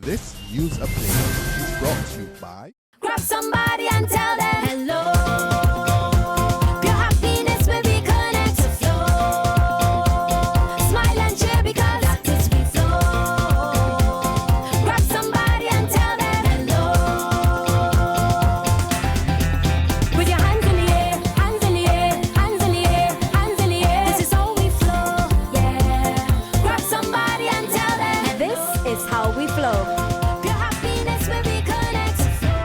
This news update is brought to you by... Grab somebody and tell them hello. Pure happiness will be connect to flow. Smile and cheer because that is we flow. Grab somebody and tell them hello. With your hands in the air, hands in the air, hands in the air, hands in the air. This is how we flow, yeah. Grab somebody and tell them this is how we flow. Pure happiness will be connect to flow.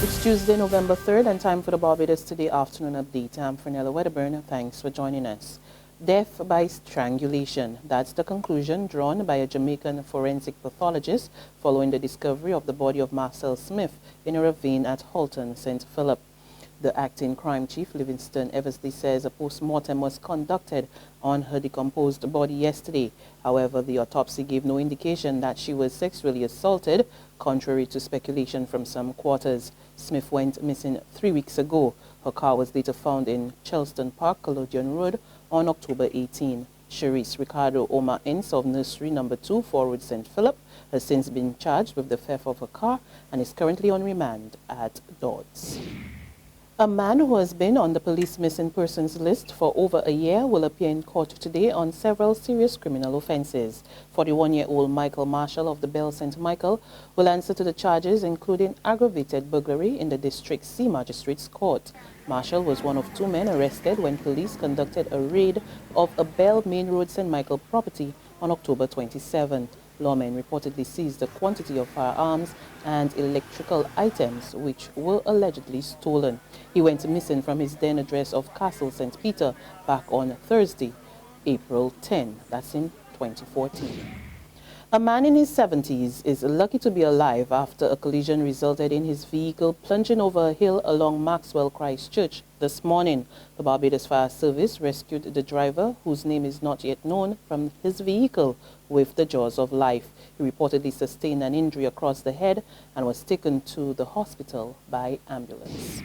It's Tuesday, November 3rd, and time for the Barbados Today afternoon update. I'm Fernella Wedderburn, and thanks for joining us. Death by strangulation. That's the conclusion drawn by a Jamaican forensic pathologist following the discovery of the body of Marcelle Smith in a ravine at Halton, St. Philip. The acting crime chief, Livingston Eversley, says a post-mortem was conducted on her decomposed body yesterday. However, the autopsy gave no indication that she was sexually assaulted, contrary to speculation from some quarters. Smith went missing 3 weeks ago. Her car was later found in Chelston Park, Collodion Road, on October 18. Cherise Ricardo Omar Ince of Nursery No. 2, Forward St. Philip, has since been charged with the theft of her car and is currently on remand at Dodds. A man who has been on the police missing persons list for over a year will appear in court today on several serious criminal offences. 41-year-old Michael Marshall of the Bell St. Michael will answer to the charges including aggravated burglary in the District C Magistrates Court. Marshall was one of 2 men arrested when police conducted a raid of a Bell Main Road St. Michael property on October 27. Lawmen reportedly seized a quantity of firearms and electrical items which were allegedly stolen. He went missing from his then address of Castle St. Peter back on Thursday, April 10. That's in 2014. A man in his 70s is lucky to be alive after a collision resulted in his vehicle plunging over a hill along Maxwell, Christchurch this morning. The Barbados Fire Service rescued the driver, whose name is not yet known, from his vehicle with the jaws of life. He reportedly sustained an injury across the head and was taken to the hospital by ambulance.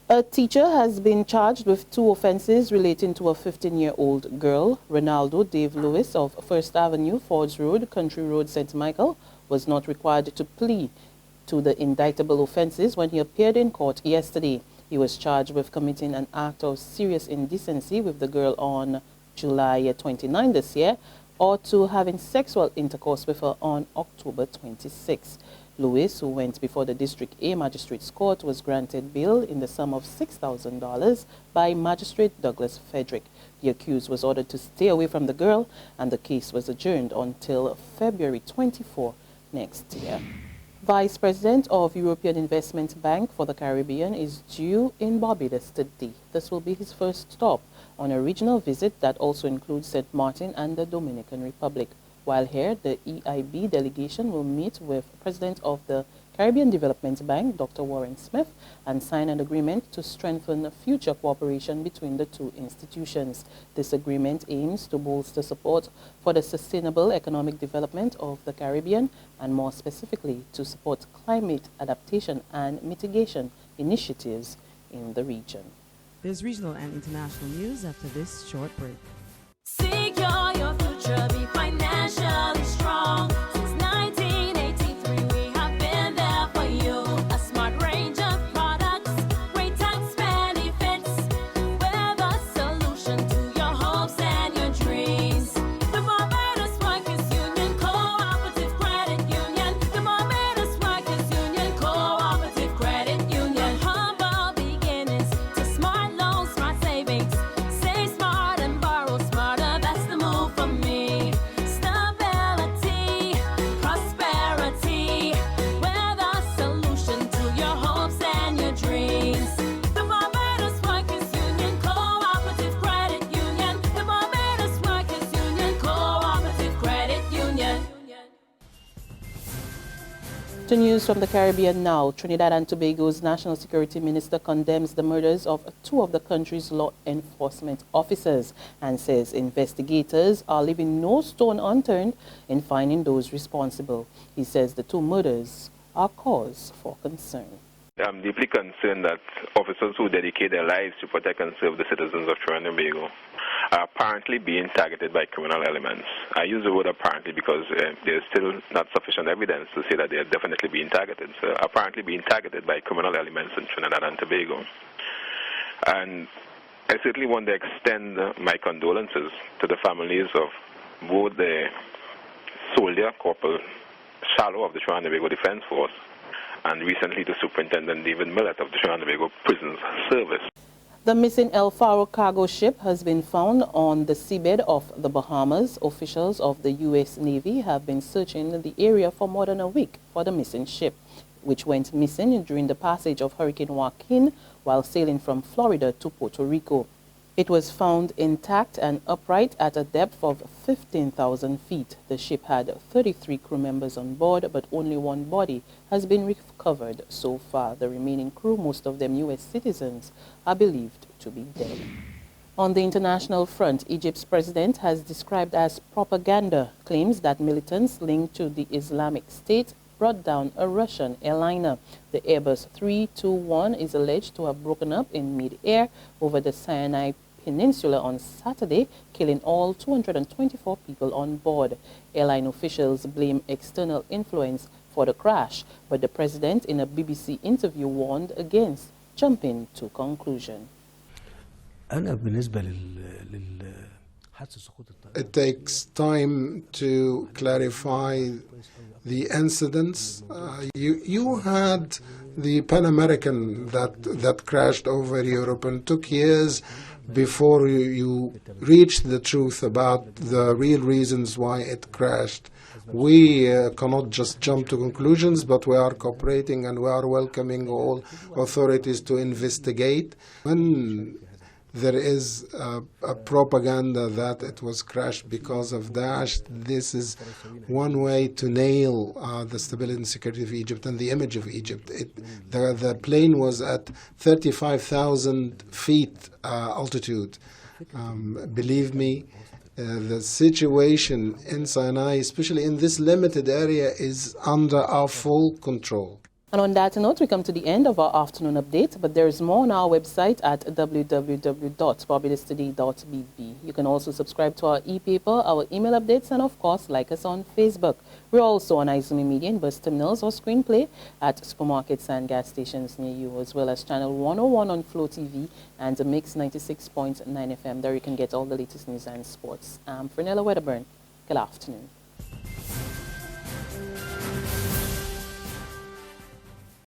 A teacher has been charged with 2 offences relating to a 15-year-old girl. Ronaldo Dave Lewis of First Avenue, Fords Road, Country Road, St. Michael, was not required to plead to the indictable offences when he appeared in court yesterday. He was charged with committing an act of serious indecency with the girl on July 29 this year, or to having sexual intercourse with her on October 26. Lewis, who went before the District A Magistrates Court, was granted bail in the sum of $6,000 by Magistrate Douglas Frederick. The accused was ordered to stay away from the girl, and the case was adjourned until February 24 next year. Vice President of European Investment Bank for the Caribbean is due in Barbados today. This will be his first stop on a regional visit that also includes St. Martin and the Dominican Republic. While here, the EIB delegation will meet with President of the Caribbean Development Bank, Dr. Warren Smith, and sign an agreement to strengthen future cooperation between the 2 institutions. This agreement aims to bolster support for the sustainable economic development of the Caribbean and more specifically to support climate adaptation and mitigation initiatives in the region. There's regional and international news after this short break. Secure your future, be financially strong. Since 1983, we have been there for you. A smart range of products, great tax benefits. We're the solution to your hopes and your dreams. The Barbados Workers Union Cooperative Credit Union. The Barbados Workers Union Cooperative Credit Union. Humble beginnings to smart loans, smart savings. Save smart and borrow smarter. That's the move for me. Stability, prosperity. We're the solution to your hopes and your dreams. The Barbados Workers Union Cooperative Credit Union. The Barbados Workers Union Cooperative Credit Union. To news from the Caribbean now, Trinidad and Tobago's National Security Minister condemns the murders of 2 of the country's law enforcement officers and says investigators are leaving no stone unturned in finding those responsible. He says the 2 murders are cause for concern. I'm deeply concerned that officers who dedicate their lives to protect and serve the citizens of Trinidad and Tobago are apparently being targeted by criminal elements. I use the word apparently because there's still not sufficient evidence to say that they are definitely being targeted. So apparently being targeted by criminal elements in Trinidad and Tobago. And I certainly want to extend my condolences to the families of both the soldier, Corporal Shallow of the Trinidad and Tobago Defense Force, and recently to Superintendent David Millett of the Trinidad and Tobago Prisons Service. The missing El Faro cargo ship has been found on the seabed of the Bahamas. Officials of the U.S. Navy have been searching the area for more than a week for the missing ship, which went missing during the passage of Hurricane Joaquin while sailing from Florida to Puerto Rico. It was found intact and upright at a depth of 15,000 feet. The ship had 33 crew members on board, but only one body has been recovered so far. The remaining crew, most of them U.S. citizens, are believed to be dead. On the international front, Egypt's president has described as propaganda claims that militants linked to the Islamic State brought down a Russian airliner. The Airbus 321 is alleged to have broken up in mid-air over the Sinai Peninsula on Saturday, killing all 224 people on board. Airline officials blame external influence for the crash, but the president in a BBC interview warned against jumping to conclusion. It takes time to clarify the incidents. You had the Pan American that crashed over Europe, and took years before you reached the truth about the real reasons why it crashed. We cannot just jump to conclusions, but we are cooperating and we are welcoming all authorities to investigate. When there is a propaganda that it was crashed because of Daesh, this is one way to nail the stability and security of Egypt and the image of Egypt. The plane was at 35,000 feet altitude. Believe me, the situation in Sinai, especially in this limited area, is under our full control. And on that note, we come to the end of our afternoon update, but there is more on our website at www.barbadostoday.bb. You can also subscribe to our e-paper, our email updates, and of course, like us on Facebook. We're also on Izumi Media in bus terminals or screenplay at supermarkets and gas stations near you, as well as channel 101 on Flow TV and the Mix 96.9 FM. There you can get all the latest news and sports. I'm Fernella Wedderburn. Good afternoon.